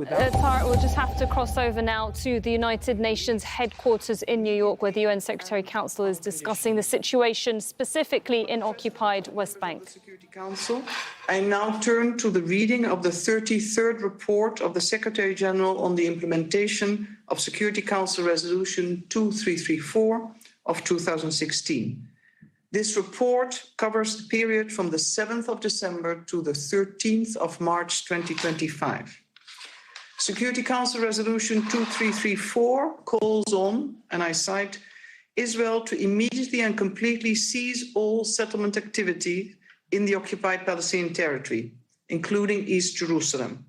Tara, we'll just have to cross over now to the United Nations headquarters in New York, where the UN Secretary-Council is discussing the situation specifically in occupied West Bank. Security Council. I now turn to the reading of the 33rd report of the Secretary-General on the implementation of Security Council Resolution 2334 of 2016. This report covers the period from the 7th of December to the 13th of March 2025. Security Council Resolution 2334 calls on, and I cite, Israel to immediately and completely cease all settlement activity in the occupied Palestinian territory, including East Jerusalem,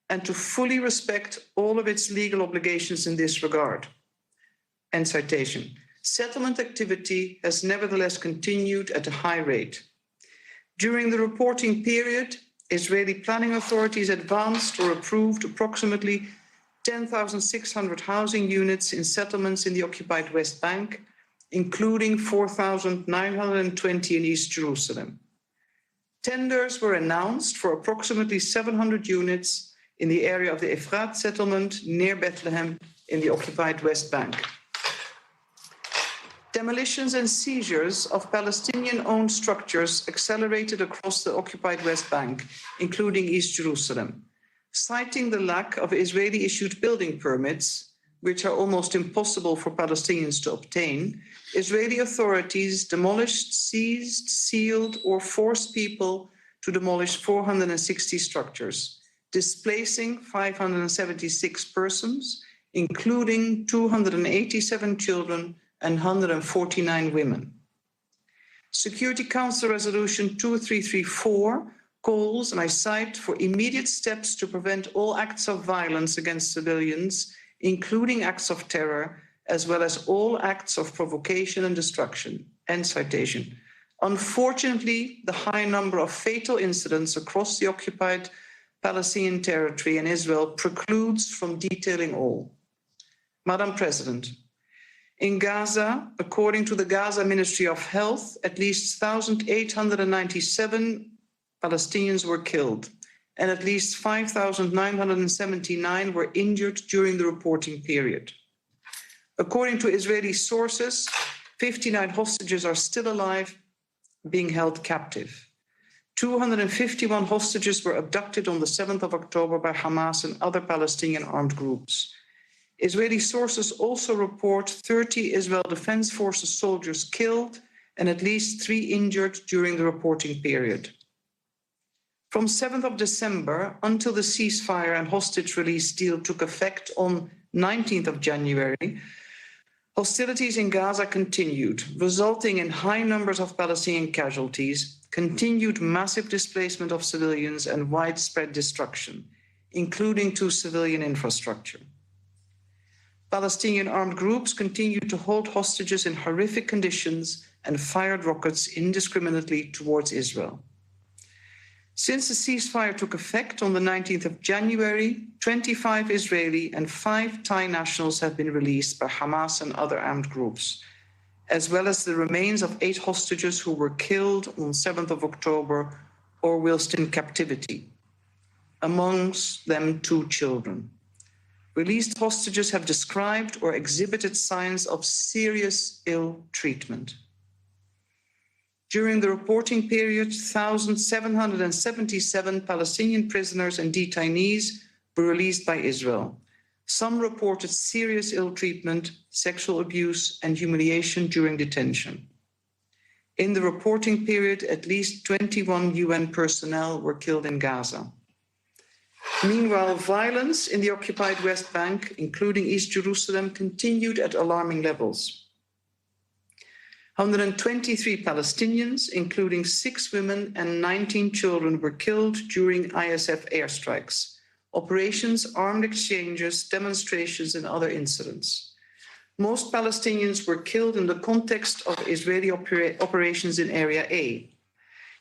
and to fully respect all of its legal obligations in this regard. End citation. Settlement activity has nevertheless continued at a high rate. During the reporting period, Israeli planning authorities advanced or approved approximately 10,600 housing units in settlements in the occupied West Bank, including 4,920 in East Jerusalem. Tenders were announced for approximately 700 units in the area of the Efrat settlement near Bethlehem in the occupied West Bank. Demolitions and seizures of Palestinian-owned structures accelerated across the occupied West Bank, including East Jerusalem. Citing the lack of Israeli-issued building permits, which are almost impossible for Palestinians to obtain, Israeli authorities demolished, seized, sealed, or forced people to demolish 460 structures, displacing 576 persons, including 287 children and 149 women. Security Council Resolution 2334 calls, and I cite, for immediate steps to prevent all acts of violence against civilians, including acts of terror, as well as all acts of provocation and destruction. End citation. Unfortunately, the high number of fatal incidents across the occupied Palestinian territory and Israel precludes from detailing all. Madam President, in Gaza, according to the Gaza Ministry of Health, at least 1,897 Palestinians were killed, and at least 5,979 were injured during the reporting period. According to Israeli sources, 59 hostages are still alive, being held captive. 251 hostages were abducted on the 7th of October by Hamas and other Palestinian armed groups. Israeli sources also report 30 Israel Defense Forces soldiers killed and at least 3 injured during the reporting period. From 7th of December until the ceasefire and hostage release deal took effect on 19th of January, hostilities in Gaza continued, resulting in high numbers of Palestinian casualties, continued massive displacement of civilians and widespread destruction, including to civilian infrastructure. Palestinian armed groups continued to hold hostages in horrific conditions and fired rockets indiscriminately towards Israel. Since the ceasefire took effect on the 19th of January, 25 Israeli and 5 Thai nationals have been released by Hamas and other armed groups, as well as the remains of 8 hostages who were killed on 7th of October or whilst in captivity, amongst them 2 children. Released hostages have described or exhibited signs of serious ill treatment. During the reporting period, 1,777 Palestinian prisoners and detainees were released by Israel. Some reported serious ill treatment, sexual abuse, and humiliation during detention. In the reporting period, at least 21 UN personnel were killed in Gaza. Meanwhile, violence in the occupied West Bank, including East Jerusalem, continued at alarming levels. 123 Palestinians, including 6 women and 19 children, were killed during ISF airstrikes, operations, armed exchanges, demonstrations, and other incidents. Most Palestinians were killed in the context of Israeli operations in Area A,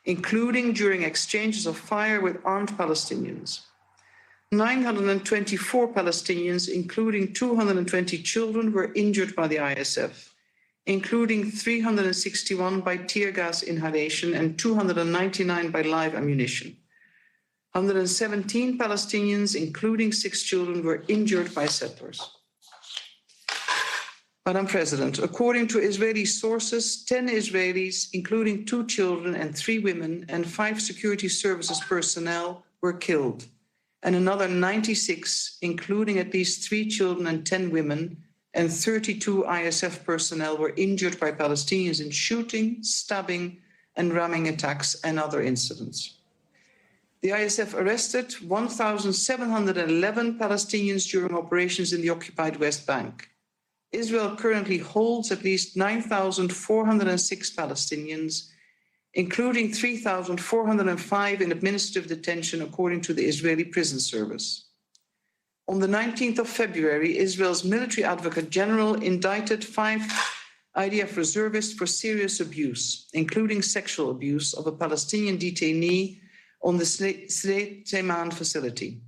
including during exchanges of fire with armed Palestinians. 924 Palestinians, including 220 children, were injured by the ISF, including 361 by tear gas inhalation and 299 by live ammunition. 117 Palestinians, including 6 children, were injured by settlers. Madam President, according to Israeli sources, 10 Israelis, including 2 children and 3 women, and 5 security services personnel were killed, and another 96, including at least 3 children and 10 women, and 32 ISF personnel were injured by Palestinians in shooting, stabbing, and ramming attacks and other incidents. The ISF arrested 1,711 Palestinians during operations in the occupied West Bank. Israel currently holds at least 9,406 Palestinians, including 3,405 in administrative detention, according to the Israeli Prison Service. On the 19th of February, Israel's military advocate general indicted 5 IDF reservists for serious abuse, including sexual abuse of a Palestinian detainee on the Sdei Teiman facility.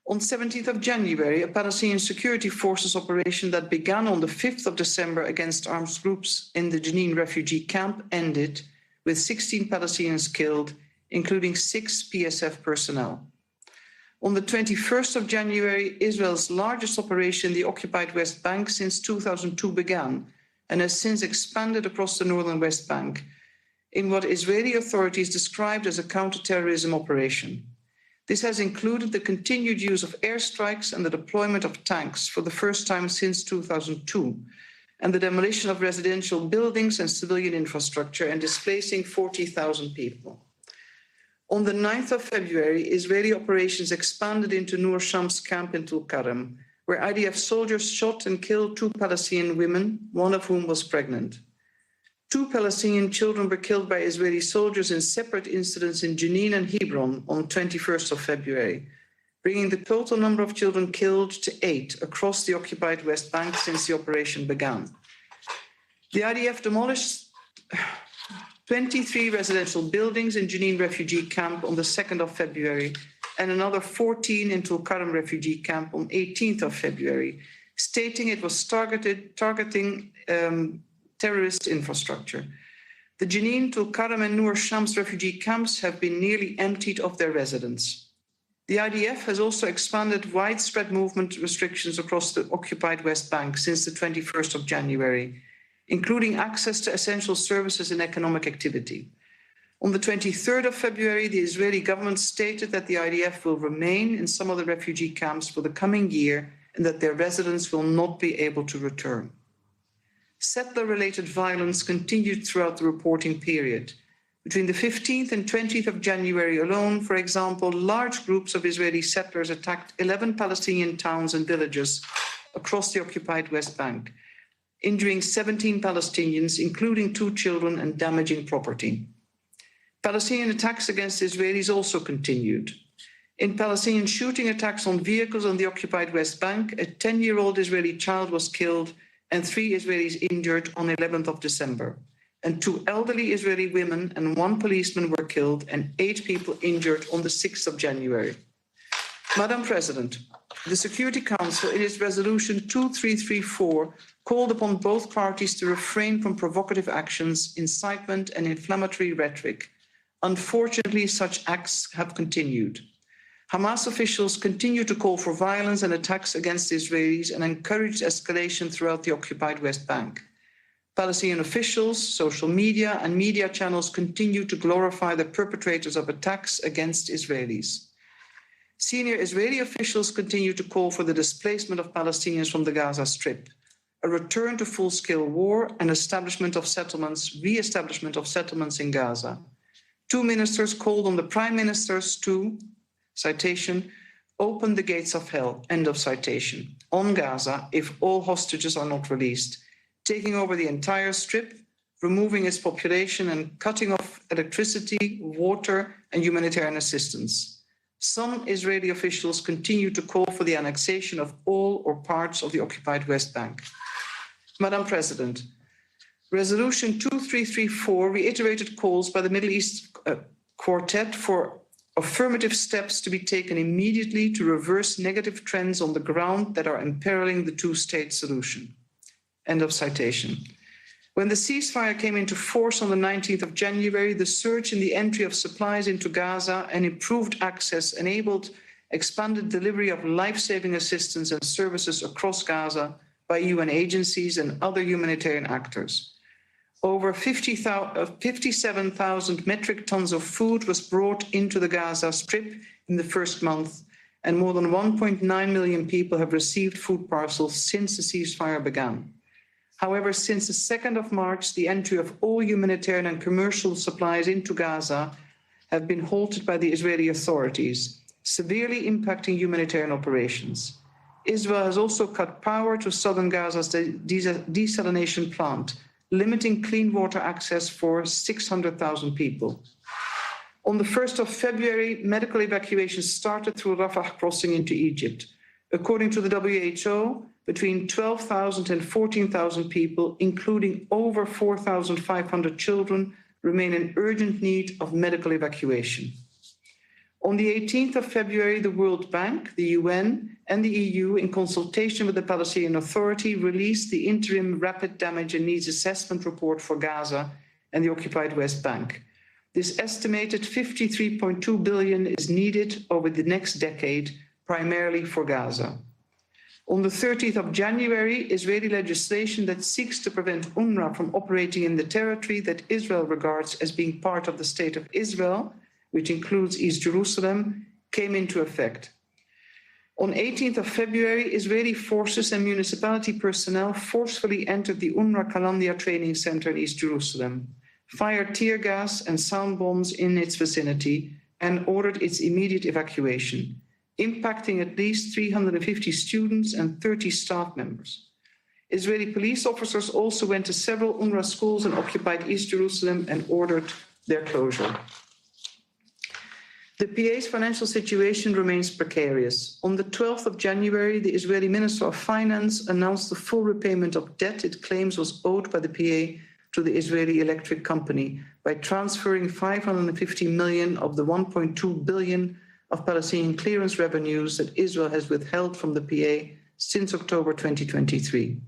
On 17th of January, a Palestinian security forces operation that began on the 5th of December against armed groups in the Jenin refugee camp ended with 16 Palestinians killed, including 6 PSF personnel. On the 21st of January, Israel's largest operation in the occupied West Bank since 2002 began and has since expanded across the northern West Bank in what Israeli authorities described as a counter-terrorism operation. This has included the continued use of airstrikes and the deployment of tanks for the first time since 2002, and the demolition of residential buildings and civilian infrastructure and displacing 40,000 people. On the 9th of February, Israeli operations expanded into Nur Shams camp in Tulkarem, where IDF soldiers shot and killed 2 Palestinian women, one of whom was pregnant. 2 Palestinian children were killed by Israeli soldiers in separate incidents in Jenin and Hebron on 21st of February, bringing the total number of children killed to 8 across the occupied West Bank since the operation began. The IDF demolished 23 residential buildings in Jenin refugee camp on the 2nd of February and another 14 in Tulkarem refugee camp on 18th of February, stating it was targeting terrorist infrastructure. The Jenin, Tulkarem and Nur Shams refugee camps have been nearly emptied of their residents. The IDF has also expanded widespread movement restrictions across the occupied West Bank since the 21st of January, including access to essential services and economic activity. On the 23rd of February, the Israeli government stated that the IDF will remain in some of the refugee camps for the coming year and that their residents will not be able to return. Settler-related violence continued throughout the reporting period. Between the 15th and 20th of January alone, for example, large groups of Israeli settlers attacked 11 Palestinian towns and villages across the occupied West Bank, injuring 17 Palestinians, including 2 children, and damaging property. Palestinian attacks against Israelis also continued. In Palestinian shooting attacks on vehicles on the occupied West Bank, a 10-year-old Israeli child was killed and 3 Israelis injured on 11th of December. And 2 elderly Israeli women and 1 policeman were killed and 8 people injured on the 6th of January. Madam President, the Security Council, in its resolution 2334, called upon both parties to refrain from provocative actions, incitement and inflammatory rhetoric. Unfortunately, such acts have continued. Hamas officials continue to call for violence and attacks against Israelis and encourage escalation throughout the occupied West Bank. Palestinian officials, social media and media channels continue to glorify the perpetrators of attacks against Israelis. Senior Israeli officials continue to call for the displacement of Palestinians from the Gaza Strip, a return to full-scale war and re-establishment of settlements in Gaza. 2 ministers called on the prime ministers to, citation, open the gates of hell, end of citation, on Gaza if all hostages are not released, taking over the entire strip, removing its population and cutting off electricity, water and humanitarian assistance. Some Israeli officials continue to call for the annexation of all or parts of the occupied West Bank. Madam President, Resolution 2334 reiterated calls by the Middle East Quartet for affirmative steps to be taken immediately to reverse negative trends on the ground that are imperiling the 2-state solution. End of citation. When the ceasefire came into force on the 19th of January, the surge in the entry of supplies into Gaza and improved access enabled expanded delivery of life-saving assistance and services across Gaza by UN agencies and other humanitarian actors. Over 57,000 metric tons of food was brought into the Gaza Strip in the first month, and more than 1.9 million people have received food parcels since the ceasefire began. However, since the 2nd of March, the entry of all humanitarian and commercial supplies into Gaza have been halted by the Israeli authorities, severely impacting humanitarian operations. Israel has also cut power to southern Gaza's desalination plant, limiting clean water access for 600,000 people. On the 1st of February, medical evacuations started through Rafah crossing into Egypt. According to the WHO, between 12,000 and 14,000 people, including over 4,500 children, remain in urgent need of medical evacuation. On the 18th of February, the World Bank, the UN, and the EU, in consultation with the Palestinian Authority, released the interim rapid damage and needs assessment report for Gaza and the occupied West Bank. This estimated 53.2 billion is needed over the next decade, primarily for Gaza. On the 30th of January, Israeli legislation that seeks to prevent UNRWA from operating in the territory that Israel regards as being part of the State of Israel, which includes East Jerusalem, came into effect. On 18th of February, Israeli forces and municipality personnel forcefully entered the UNRWA Kalandia training center in East Jerusalem, fired tear gas and sound bombs in its vicinity, and ordered its immediate evacuation, impacting at least 350 students and 30 staff members. Israeli police officers also went to several UNRWA schools in occupied East Jerusalem and ordered their closure. The PA's financial situation remains precarious. On the 12th of January, the Israeli Minister of Finance announced the full repayment of debt it claims was owed by the PA to the Israeli electric company by transferring 550 million of the 1.2 billion of Palestinian clearance revenues that Israel has withheld from the PA since October 2023.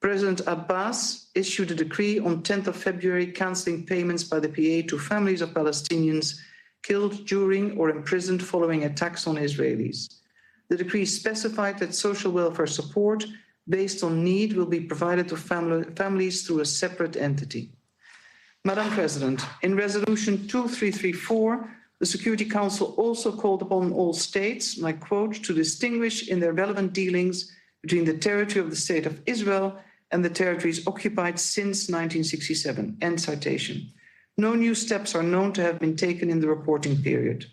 President Abbas issued a decree on 10th of February cancelling payments by the PA to families of Palestinians killed during or imprisoned following attacks on Israelis. The decree specified that social welfare support based on need will be provided to families through a separate entity. Madam President, in Resolution 2334, the Security Council also called upon all states, and I quote, to distinguish in their relevant dealings between the territory of the State of Israel and the territories occupied since 1967, end citation. No new steps are known to have been taken in the reporting period.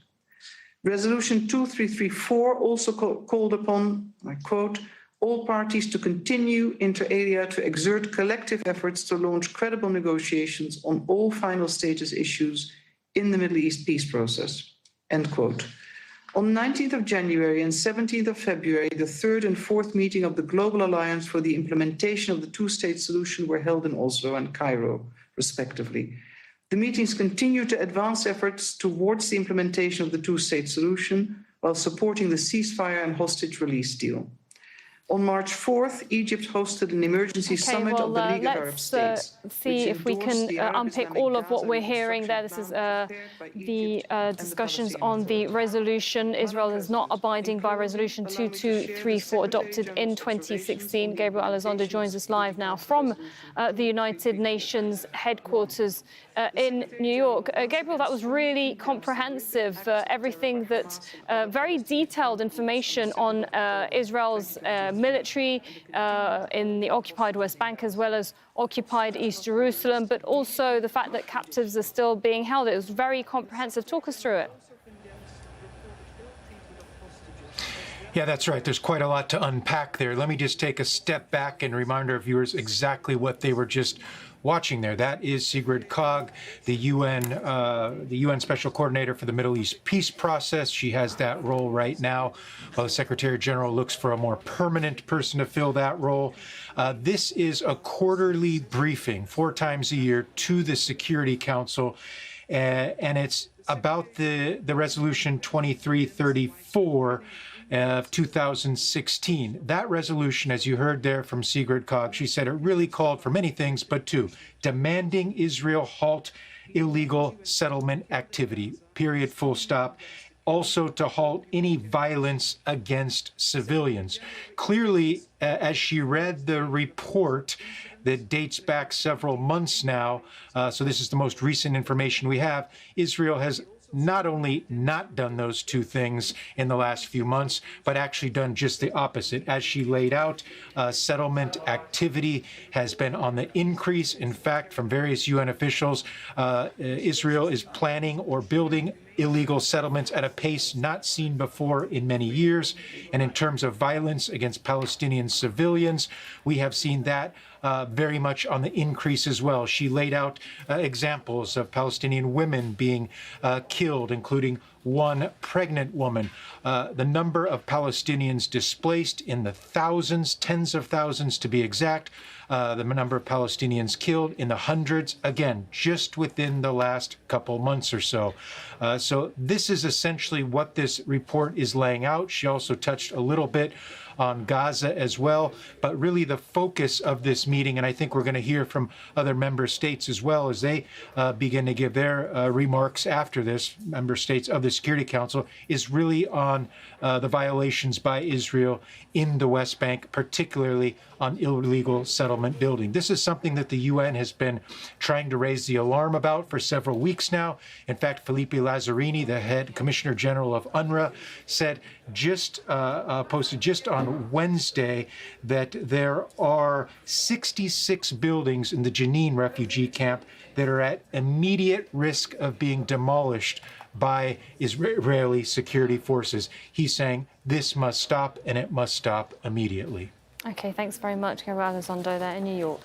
Resolution 2334 also called upon, I quote, all parties to continue inter alia to exert collective efforts to launch credible negotiations on all final status issues in the Middle East peace process, end quote. On 19th of January and 17th of February, the third and fourth meeting of the Global Alliance for the Implementation of the Two-State Solution were held in Oslo and Cairo, respectively. The meetings continue to advance efforts towards the implementation of the two-state solution while supporting the ceasefire and hostage release deal. On March 4th, Egypt hosted an emergency summit of the League of Arab States. Let's see if we can unpick all of what we're hearing there. This is the discussions on the resolution. Israel is not abiding by Resolution 2234 adopted in 2016. Gabriel Elizondo joins us live now from the United Nations headquarters in New York. Gabriel, that was really comprehensive. Everything that very detailed information on Israel's military in the occupied West Bank as well as occupied East Jerusalem, but also the fact that captives are still being held. It was very comprehensive. Talk us through it. Yeah, that's right. There's quite a lot to unpack there. Let me just take a step back and remind our viewers exactly what they were just watching there. That is Sigrid Kaag, the UN Special Coordinator for the Middle East peace process. She has that role right now, while the Secretary General looks for a more permanent person to fill that role. This is a quarterly briefing, 4 times a year, to the Security Council, and it's about the resolution 2334. of 2016. That resolution, as you heard there from Sigrid Kaag, she said it really called for many things, but two: demanding Israel halt illegal settlement activity, period, full stop. Also to halt any violence against civilians. Clearly, as she read the report that dates back several months now, so this is the most recent information we have, Israel has not only not done those two things in the last few months, but actually done just the opposite. As she laid out, settlement activity has been on the increase. In fact, from various UN officials, Israel is planning or building illegal settlements at a pace not seen before in many years. And in terms of violence against Palestinian civilians, we have seen that very much on the increase as well. She laid out examples of Palestinian women being killed, including one pregnant woman. The number of Palestinians displaced in the thousands, tens of thousands to be exact. The number of Palestinians killed in the hundreds, again, just within the last couple months or so. So this is essentially what this report is laying out. She also touched a little bit on Gaza as well, but really the focus of this meeting, and I think we're going to hear from other member states as well as they begin to give their remarks after this, member states of the Security Council, is really on the violations by Israel in the West Bank, particularly on illegal settlement building. This is something that the UN has been trying to raise the alarm about for several weeks now. In fact, Felipe Lazzarini, the head Commissioner General of UNRWA, said posted just on Wednesday that there are 66 buildings in the Jenin refugee camp that are at immediate risk of being demolished by Israeli security forces. He's saying this must stop, and it must stop immediately. Okay, thanks very much, Gabriel Elizondo there in New York.